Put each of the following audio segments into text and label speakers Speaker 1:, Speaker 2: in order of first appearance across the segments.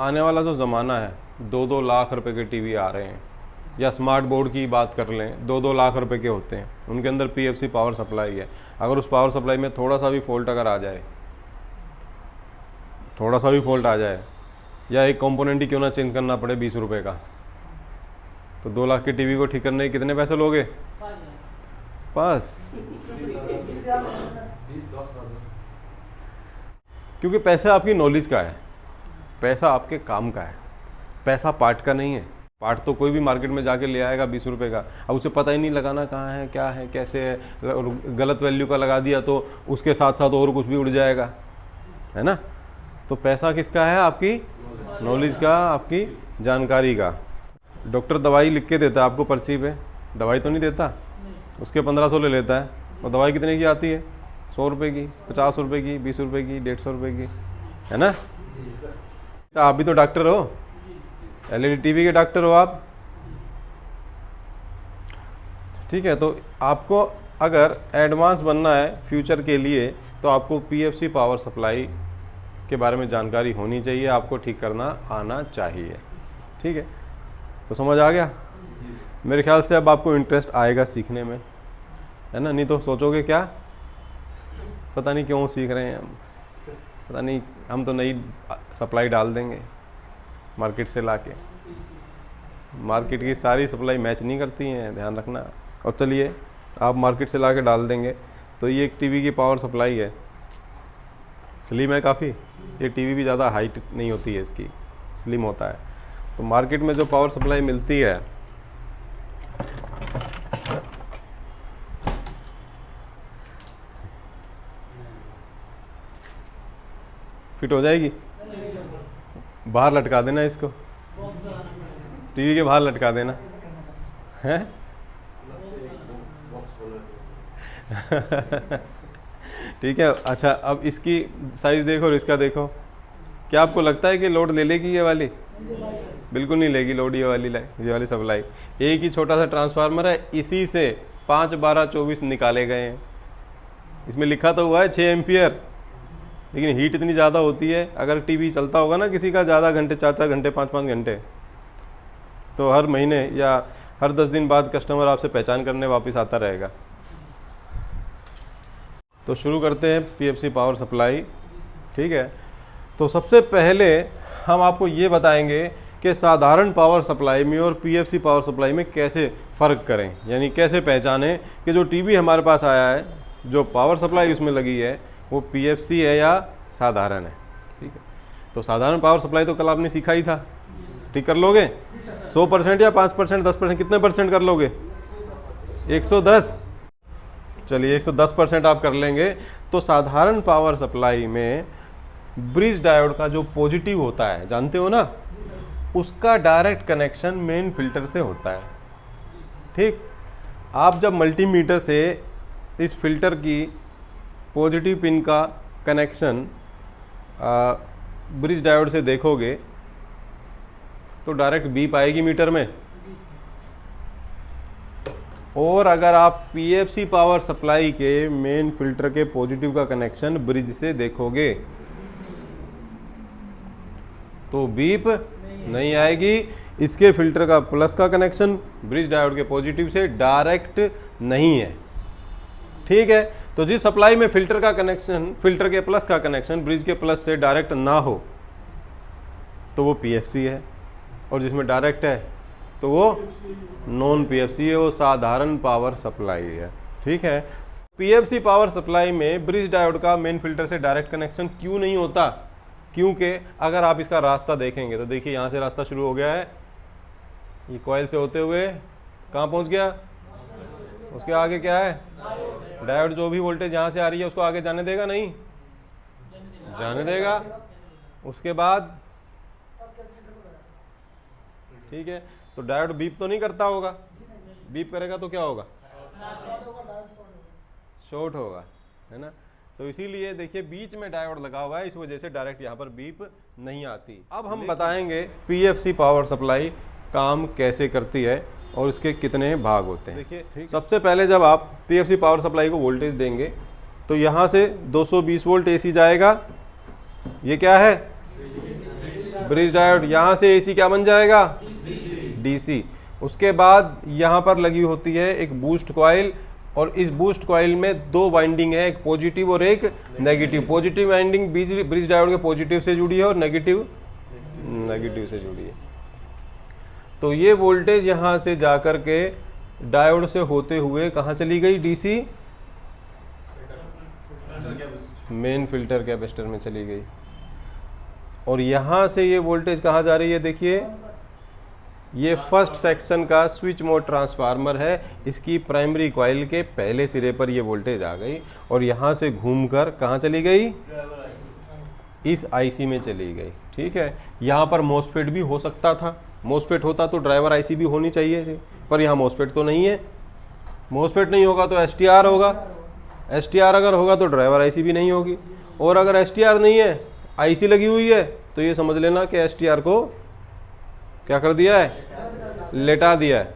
Speaker 1: आने वाला जो ज़माना है, 2-2 लाख रुपए के टीवी आ रहे हैं, या स्मार्ट बोर्ड की बात कर लें, 2-2 लाख रुपए के होते हैं, उनके अंदर पीएफसी पावर सप्लाई है। अगर उस पावर सप्लाई में थोड़ा सा भी फॉल्ट अगर आ जाए, थोड़ा सा भी फॉल्ट आ जाए, या एक कंपोनेंट ही क्यों ना चेंज करना पड़े 20 रुपये का, तो 2 लाख के टीवी को ठीक करने के कितने पैसे लोगे? 5। क्योंकि पैसा आपकी नॉलेज का है, पैसा आपके काम का है, पैसा पार्ट का नहीं है। पार्ट तो कोई भी मार्केट में जाके ले आएगा 20 रुपये का, अब उसे पता ही नहीं लगाना कहाँ है, क्या है, कैसे है, और गलत वैल्यू का लगा दिया तो उसके साथ साथ और कुछ भी उड़ जाएगा, है ना। तो पैसा किसका है? आपकी नॉलेज का, आपकी जानकारी का। डॉक्टर दवाई लिख के देता है आपको पर्ची पे, दवाई तो नहीं देता, उसके 1500 ले लेता है, और दवाई कितने की आती है? 100 रुपये की, 50 रुपये की, 20 रुपये की, 150 रुपये की, है ना। तो आप भी तो डॉक्टर हो, एलईडी टीवी के डॉक्टर हो आप, ठीक है। तो आपको अगर एडवांस बनना है फ्यूचर के लिए, तो आपको पीएफसी पावर सप्लाई के बारे में जानकारी होनी चाहिए, आपको ठीक करना आना चाहिए, ठीक है। तो समझ आ गया? मेरे ख्याल से अब आपको इंटरेस्ट आएगा सीखने में, है ना। नहीं तो सोचोगे क्या, पता नहीं क्यों सीख रहे हैं हम, पता नहीं, हम तो नई सप्लाई डाल देंगे मार्केट से लाके। मार्केट की सारी सप्लाई मैच नहीं करती हैं, ध्यान रखना। और चलिए, आप मार्केट से लाके डाल देंगे। तो ये एक टीवी की पावर सप्लाई है, स्लिम है काफ़ी, ये टीवी भी ज़्यादा हाइट नहीं होती है इसकी, स्लिम होता है। तो मार्केट में जो पावर सप्लाई मिलती है, फिट हो जाएगी, बाहर लटका देना इसको, टीवी के बाहर लटका देना है। ठीक है। अच्छा, अब इसकी साइज़ देखो और इसका देखो, क्या आपको लगता है कि लोड ले लेगी ये वाली? बिल्कुल नहीं लेगी लोड ये वाली सप्लाई। एक ही छोटा सा ट्रांसफार्मर है, इसी से 5, 12, 24 निकाले गए हैं। इसमें लिखा तो हुआ है 6 एम्पियर, लेकिन हीट इतनी ज़्यादा होती है। अगर टीवी चलता होगा ना किसी का ज़्यादा घंटे, 4-4 घंटे, 5-5 घंटे, तो हर महीने या हर 10 दिन बाद कस्टमर आपसे पहचान करने वापस आता रहेगा। तो शुरू करते हैं पीएफसी पावर सप्लाई, ठीक है। तो सबसे पहले हम आपको ये बताएंगे कि साधारण पावर सप्लाई में और पीएफसी पावर सप्लाई में कैसे फ़र्क करें, यानी कैसे पहचानें कि जो टीवी हमारे पास आया है, जो पावर सप्लाई उसमें लगी है, वो पीएफसी है या साधारण है, ठीक है। तो साधारण पावर सप्लाई तो कल आपने सीखा ही था, ठीक कर लोगे? 100% या 5%, 10%, कितने परसेंट कर लोगे? 110। चलिए 110% आप कर लेंगे। तो साधारण पावर सप्लाई में ब्रिज डायोड का जो पॉजिटिव होता है, जानते हो ना, उसका डायरेक्ट कनेक्शन मेन फिल्टर से होता है, ठीक। आप जब मल्टीमीटर से इस फिल्टर की पॉजिटिव पिन का कनेक्शन ब्रिज डायोड से देखोगे तो डायरेक्ट बीप आएगी मीटर में। और अगर आप पीएफसी पावर सप्लाई के मेन फिल्टर के पॉजिटिव का कनेक्शन ब्रिज से देखोगे तो बीप नहीं आएगी। इसके फिल्टर का प्लस का कनेक्शन ब्रिज डायोड के पॉजिटिव से डायरेक्ट नहीं है, ठीक है। तो जिस सप्लाई में फिल्टर का कनेक्शन, फिल्टर के प्लस का कनेक्शन ब्रिज के प्लस से डायरेक्ट ना हो तो वो पीएफसी है, और जिसमें डायरेक्ट है तो वो नॉन पीएफसी है, वो साधारण पावर सप्लाई है, ठीक है। पीएफसी पावर सप्लाई में ब्रिज डायोड का मेन फिल्टर से डायरेक्ट कनेक्शन क्यों नहीं होता? क्योंकि अगर आप इसका रास्ता देखेंगे तो देखिए, यहाँ से रास्ता शुरू हो गया है, ये कॉइल से होते हुए कहाँ पहुँच गया, उसके आगे क्या है, डायोड। जो भी वोल्टेज यहाँ से आ रही है उसको आगे जाने देगा? नहीं जाने देगा। उसके बाद ठीक है, तो डायोड बीप तो नहीं करता होगा, बीप करेगा तो क्या होगा, शॉर्ट होगा, है ना। तो इसीलिए देखिए बीच में डायोड लगा हुआ है, इस वजह से डायरेक्ट यहाँ पर बीप नहीं आती। अब हम बताएंगे पीएफसी पावर सप्लाई काम कैसे करती है और इसके कितने भाग होते हैं। देखिए सबसे पहले जब आप पीएफसी पावर सप्लाई को वोल्टेज देंगे तो यहाँ से 220 वोल्ट एसी जाएगा, ये क्या है, ब्रिज डायोड, यहाँ से एसी क्या बन जाएगा, डीसी। उसके बाद यहाँ पर लगी होती है एक बूस्ट कॉइल, और इस बूस्ट कॉइल में दो वाइंडिंग है, एक पॉजिटिव और एक negative. Positive winding bridge diode के पॉजिटिव से जुड़ी है और नेगेटिव से जुड़ी है। तो ये वोल्टेज यहाँ से जाकर के डायोड से होते हुए कहाँ चली गई, डीसी मेन फिल्टर कैपेसिटर में चली गई। और यहाँ से ये वोल्टेज कहाँ जा रही है, देखिए ये फर्स्ट सेक्शन का स्विच मोड ट्रांसफार्मर है, इसकी प्राइमरी कॉइल के पहले सिरे पर ये वोल्टेज आ गई और यहाँ से घूमकर कहाँ चली गई, इस आईसी में चली गई। ठीक है, यहाँ पर मॉसफेट भी हो सकता था, मॉसफेट होता तो ड्राइवर आईसी भी होनी चाहिए थी, पर यहाँ मॉसफेट तो नहीं है। मॉसफेट नहीं होगा तो एसटीआर होगा, एसटीआर अगर होगा तो ड्राइवर आईसी भी नहीं होगी, और अगर एसटीआर नहीं है आईसी लगी हुई है तो ये समझ लेना कि एसटीआर को क्या कर दिया है, लेटा दिया है।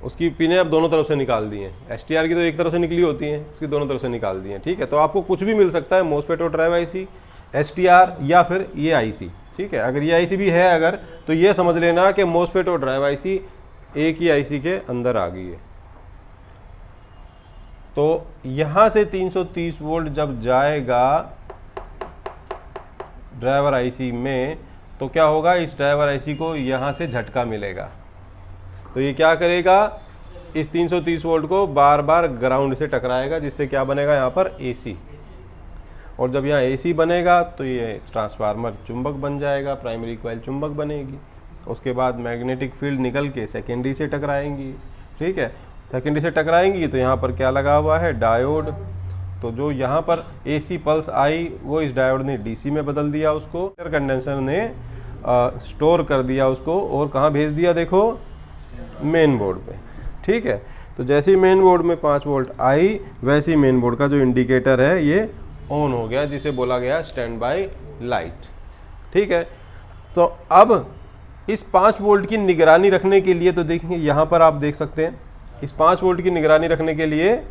Speaker 1: उसकी पिनें अब दोनों तरफ से निकाल दी हैं, एसटीआर की तो एक तरफ से निकली होती हैं, उसकी दोनों तरफ से निकाल दी हैं। ठीक है, तो आपको कुछ भी मिल सकता है, मॉसफेट और ड्राइव आईसी, एसटीआर या फिर ये आईसी। ठीक है, अगर ये आईसी भी है अगर, तो ये समझ लेना कि मॉसफेट और ड्राइव आईसी एक ही आईसी के अंदर आ गई है। तो यहाँ से 330 वोल्ट जब जाएगा ड्राइवर आईसी में तो क्या होगा, इस ड्राइवर आईसी को यहाँ से झटका मिलेगा, तो ये क्या करेगा, इस 330 वोल्ट को बार बार ग्राउंड से टकराएगा, जिससे क्या बनेगा यहाँ पर एसी। और जब यहाँ एसी बनेगा तो ये ट्रांसफार्मर चुंबक बन जाएगा, प्राइमरी कॉइल चुंबक बनेगी। उसके बाद मैग्नेटिक फील्ड निकल के सेकेंडरी से टकराएंगी। ठीक है, सेकेंडरी से टकराएंगी तो यहाँ पर क्या लगा हुआ है, डायोड। तो जो यहाँ पर एसी पल्स आई वो इस डायोड ने डीसी में बदल दिया, उसको कंडेंसर ने स्टोर कर दिया उसको, और कहाँ भेज दिया, देखो मेन बोर्ड पे। ठीक है, तो जैसे ही मेन बोर्ड में 5 वोल्ट आई, वैसे ही मेन बोर्ड का जो इंडिकेटर है ये ऑन हो गया, जिसे बोला गया स्टैंड बाय लाइट। ठीक है, तो अब इस 5 वोल्ट की निगरानी रखने के लिए, तो देखेंगे यहाँ पर आप देख सकते हैं, इस 5 वोल्ट की निगरानी रखने के लिए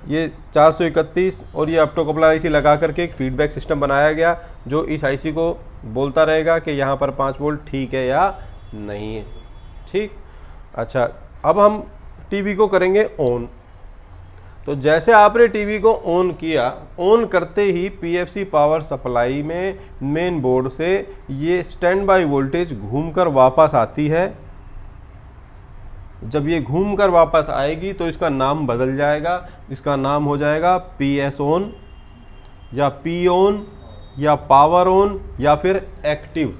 Speaker 1: ये 431 और ये ऑप्टोकपलर आईसी लगा करके एक फीडबैक सिस्टम बनाया गया, जो इस आईसी को बोलता रहेगा कि यहाँ पर 5 वोल्ट ठीक है या नहीं है। ठीक, अच्छा, अब हम टीवी को करेंगे ऑन। तो जैसे आपने टीवी को ऑन किया, ऑन करते ही पीएफसी पावर सप्लाई में मेन बोर्ड से ये स्टैंड बाय वोल्टेज घूमकर वापस आती है। जब ये घूमकर वापस आएगी तो इसका नाम बदल जाएगा, इसका नाम हो जाएगा पीएस ऑन या पी ऑन या पावर ऑन या फिर एक्टिव।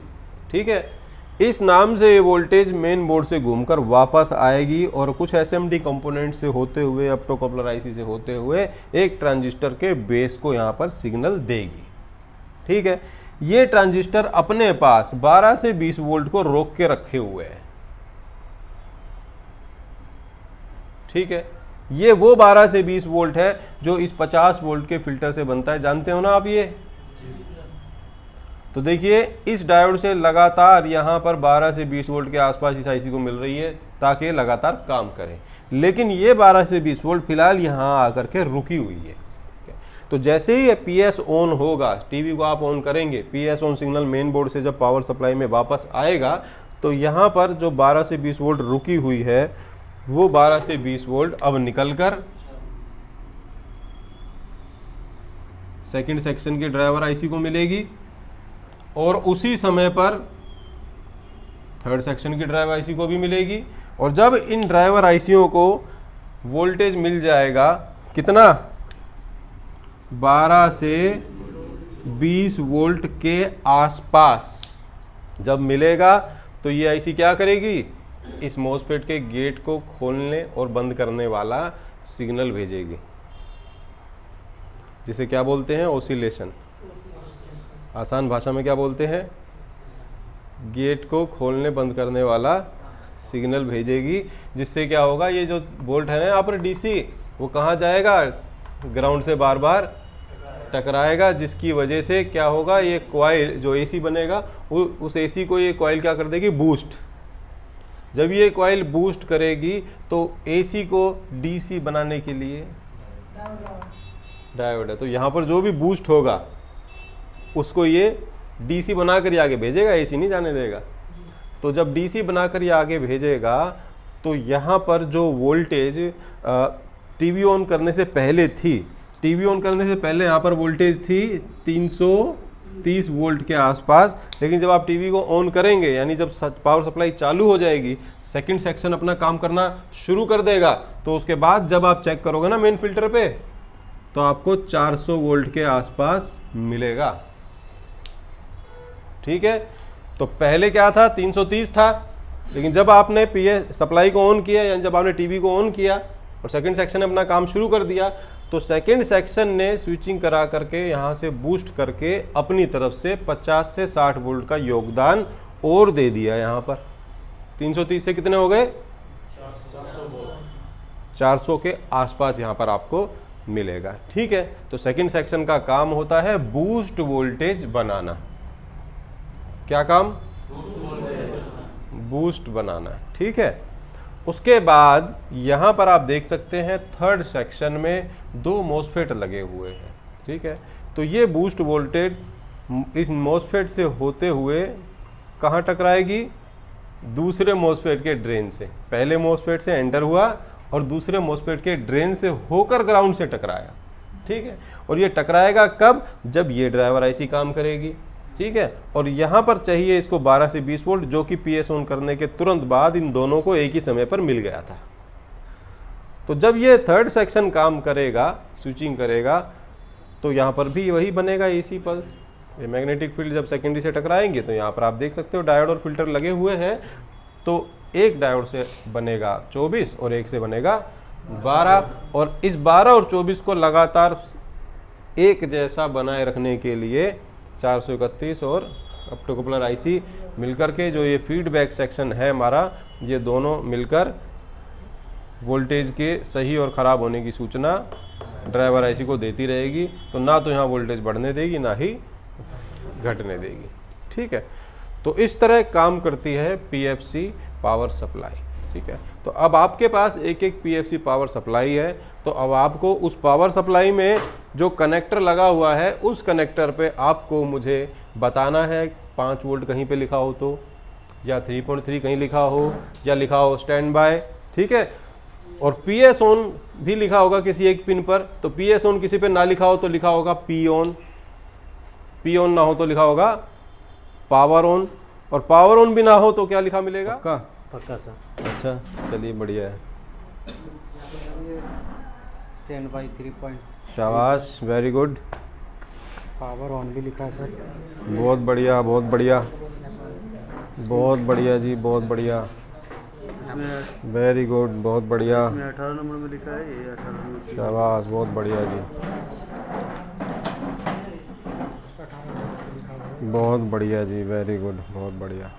Speaker 1: ठीक है, इस नाम से ये वोल्टेज मेन बोर्ड से घूमकर वापस आएगी और कुछ एसएमडी कंपोनेंट से होते हुए, ऑप्टोकपलर आईसी से होते हुए एक ट्रांजिस्टर के बेस को यहाँ पर सिग्नल देगी। ठीक है, ये ट्रांजिस्टर अपने पास 12 से 20 वोल्ट को रोक के रखे हुए है। ठीक है, ये वो 12 से 20 वोल्ट है जो इस 50 वोल्ट के फिल्टर से बनता है, जानते हो ना आप ये। तो देखिए, इस डायोड से लगातार यहाँ पर 12 से 20 वोल्ट के आसपास इस आईसी को मिल रही है ताकि लगातार काम करे, लेकिन ये 12 से 20 वोल्ट फिलहाल यहाँ आकर के रुकी हुई है। तो जैसे ही ये पीएस ऑन होगा, टीवी को आप ऑन करेंगे, PS on signal main board से जब पावर सप्लाई में वापस आएगा तो यहाँ पर जो 12 से 20 वोल्ट रुकी हुई है वो 12 से 20 वोल्ट अब निकलकर सेकंड सेक्शन के ड्राइवर आईसी को मिलेगी और उसी समय पर थर्ड सेक्शन की ड्राइवर आईसी को भी मिलेगी। और जब इन ड्राइवर आईसीओ को वोल्टेज मिल जाएगा कितना, 12 से 20 वोल्ट के आसपास जब मिलेगा तो ये आईसी क्या करेगी, इस मॉसफेट के गेट को खोलने और बंद करने वाला सिग्नल भेजेगी, जिसे क्या बोलते हैं, ऑसिलेशन। आसान भाषा में क्या बोलते हैं, गेट को खोलने बंद करने वाला सिग्नल भेजेगी, जिससे क्या होगा, ये जो वोल्ट है ना यहाँ पर डीसी, वो कहाँ जाएगा, ग्राउंड से बार बार टकराएगा, जिसकी वजह से क्या होगा, ये कॉइल जो एसी बनेगा उस एसी को ये कॉइल क्या कर देगी, बूस्ट। जब ये कॉइल बूस्ट करेगी तो एसी को डीसी बनाने के लिए डायोड है, तो यहाँ पर जो भी बूस्ट होगा उसको ये डीसी बनाकर ही आगे भेजेगा, एसी नहीं जाने देगा। तो जब डीसी बनाकर ही आगे भेजेगा तो यहाँ पर जो वोल्टेज टीवी ऑन करने से पहले थी, टीवी ऑन करने से पहले यहाँ पर वोल्टेज थी 330 वोल्ट के आसपास, लेकिन जब आप टीवी को ऑन करेंगे यानी जब पावर सप्लाई चालू हो जाएगी, सेकंड सेक्शन अपना काम करना शुरू कर देगा, तो उसके बाद जब आप चेक करोगे ना मेन फिल्टर पे, तो आपको 400 वोल्ट के आसपास मिलेगा। ठीक है, तो पहले क्या था, 330 था, लेकिन जब आपने पीए सप्लाई को ऑन किया यानी जब आपने टीवी को ऑन किया और सेकंड सेक्शन ने अपना काम शुरू कर दिया, तो सेकंड सेक्शन ने स्विचिंग करा करके यहाँ से बूस्ट करके अपनी तरफ से 50 से 60 वोल्ट का योगदान और दे दिया। यहाँ पर 330 से कितने हो गए, 400 के आसपास यहाँ पर आपको मिलेगा। ठीक है, तो सेकंड सेक्शन का काम होता है बूस्ट वोल्टेज बनाना। क्या काम, बूस्ट बनाना। ठीक है, उसके बाद यहाँ पर आप देख सकते हैं थर्ड सेक्शन में 2 मॉसफेट लगे हुए हैं। ठीक है, तो ये बूस्ट वोल्टेज इस मॉसफेट से होते हुए कहाँ टकराएगी, दूसरे मॉसफेट के ड्रेन से। पहले मॉसफेट से एंटर हुआ और दूसरे मॉसफेट के ड्रेन से होकर ग्राउंड से टकराया। ठीक है, और ये टकराएगा कब, जब ये ड्राइवर आईसी काम करेगी। ठीक है, और यहाँ पर चाहिए इसको 12 से 20 वोल्ट, जो कि पीएस ऑन करने के तुरंत बाद इन दोनों को एक ही समय पर मिल गया था। तो जब ये थर्ड सेक्शन काम करेगा, स्विचिंग करेगा, तो यहाँ पर भी वही बनेगा एसी पल्स। ये मैग्नेटिक फील्ड जब सेकेंडरी से टकराएंगे तो यहाँ पर आप देख सकते हो डायोड और फिल्टर लगे हुए हैं, तो एक डायोड से बनेगा 24 और एक से बनेगा 12, और इस 12 और 24 को लगातार एक जैसा बनाए रखने के लिए 431 और ऑप्टोकपलर आईसी मिलकर के, जो ये फीडबैक सेक्शन है हमारा, ये दोनों मिलकर वोल्टेज के सही और ख़राब होने की सूचना ड्राइवर आईसी को देती रहेगी। तो ना तो यहाँ वोल्टेज बढ़ने देगी ना ही घटने देगी। ठीक है, तो इस तरह काम करती है पीएफसी पावर सप्लाई। ठीक है, तो अब आपके पास एक एक पीएफसी पावर सप्लाई है, तो अब आपको उस पावर सप्लाई में जो कनेक्टर लगा हुआ है उस कनेक्टर पे आपको मुझे बताना है 5 वोल्ट कहीं पे लिखा हो तो, या 3.3 कहीं लिखा हो, या लिखा हो स्टैंड बाय। ठीक है, और पीएस ऑन भी लिखा होगा किसी एक पिन पर, तो पीएस ऑन किसी पे ना लिखा हो तो लिखा होगा पी ऑन, पी ऑन ना हो तो लिखा होगा पावर ऑन, और पावर ऑन भी ना हो तो क्या लिखा मिलेगा,
Speaker 2: पक्का सर।
Speaker 1: अच्छा चलिए बढ़िया है,
Speaker 2: स्टैंड बाय 3.
Speaker 1: शाबाश, वेरी गुड,
Speaker 2: पावर ऑन भी लिखा है सर।
Speaker 1: बहुत बढ़िया बहुत बढ़िया बहुत बढ़िया जी, बहुत बढ़िया, वेरी गुड, बहुत बढ़िया,
Speaker 2: 18 नंबर में लिखा है, ये 18 नंबर।
Speaker 1: शाबाश, बहुत बढ़िया जी, बहुत बढ़िया जी, वेरी गुड, बहुत बढ़िया।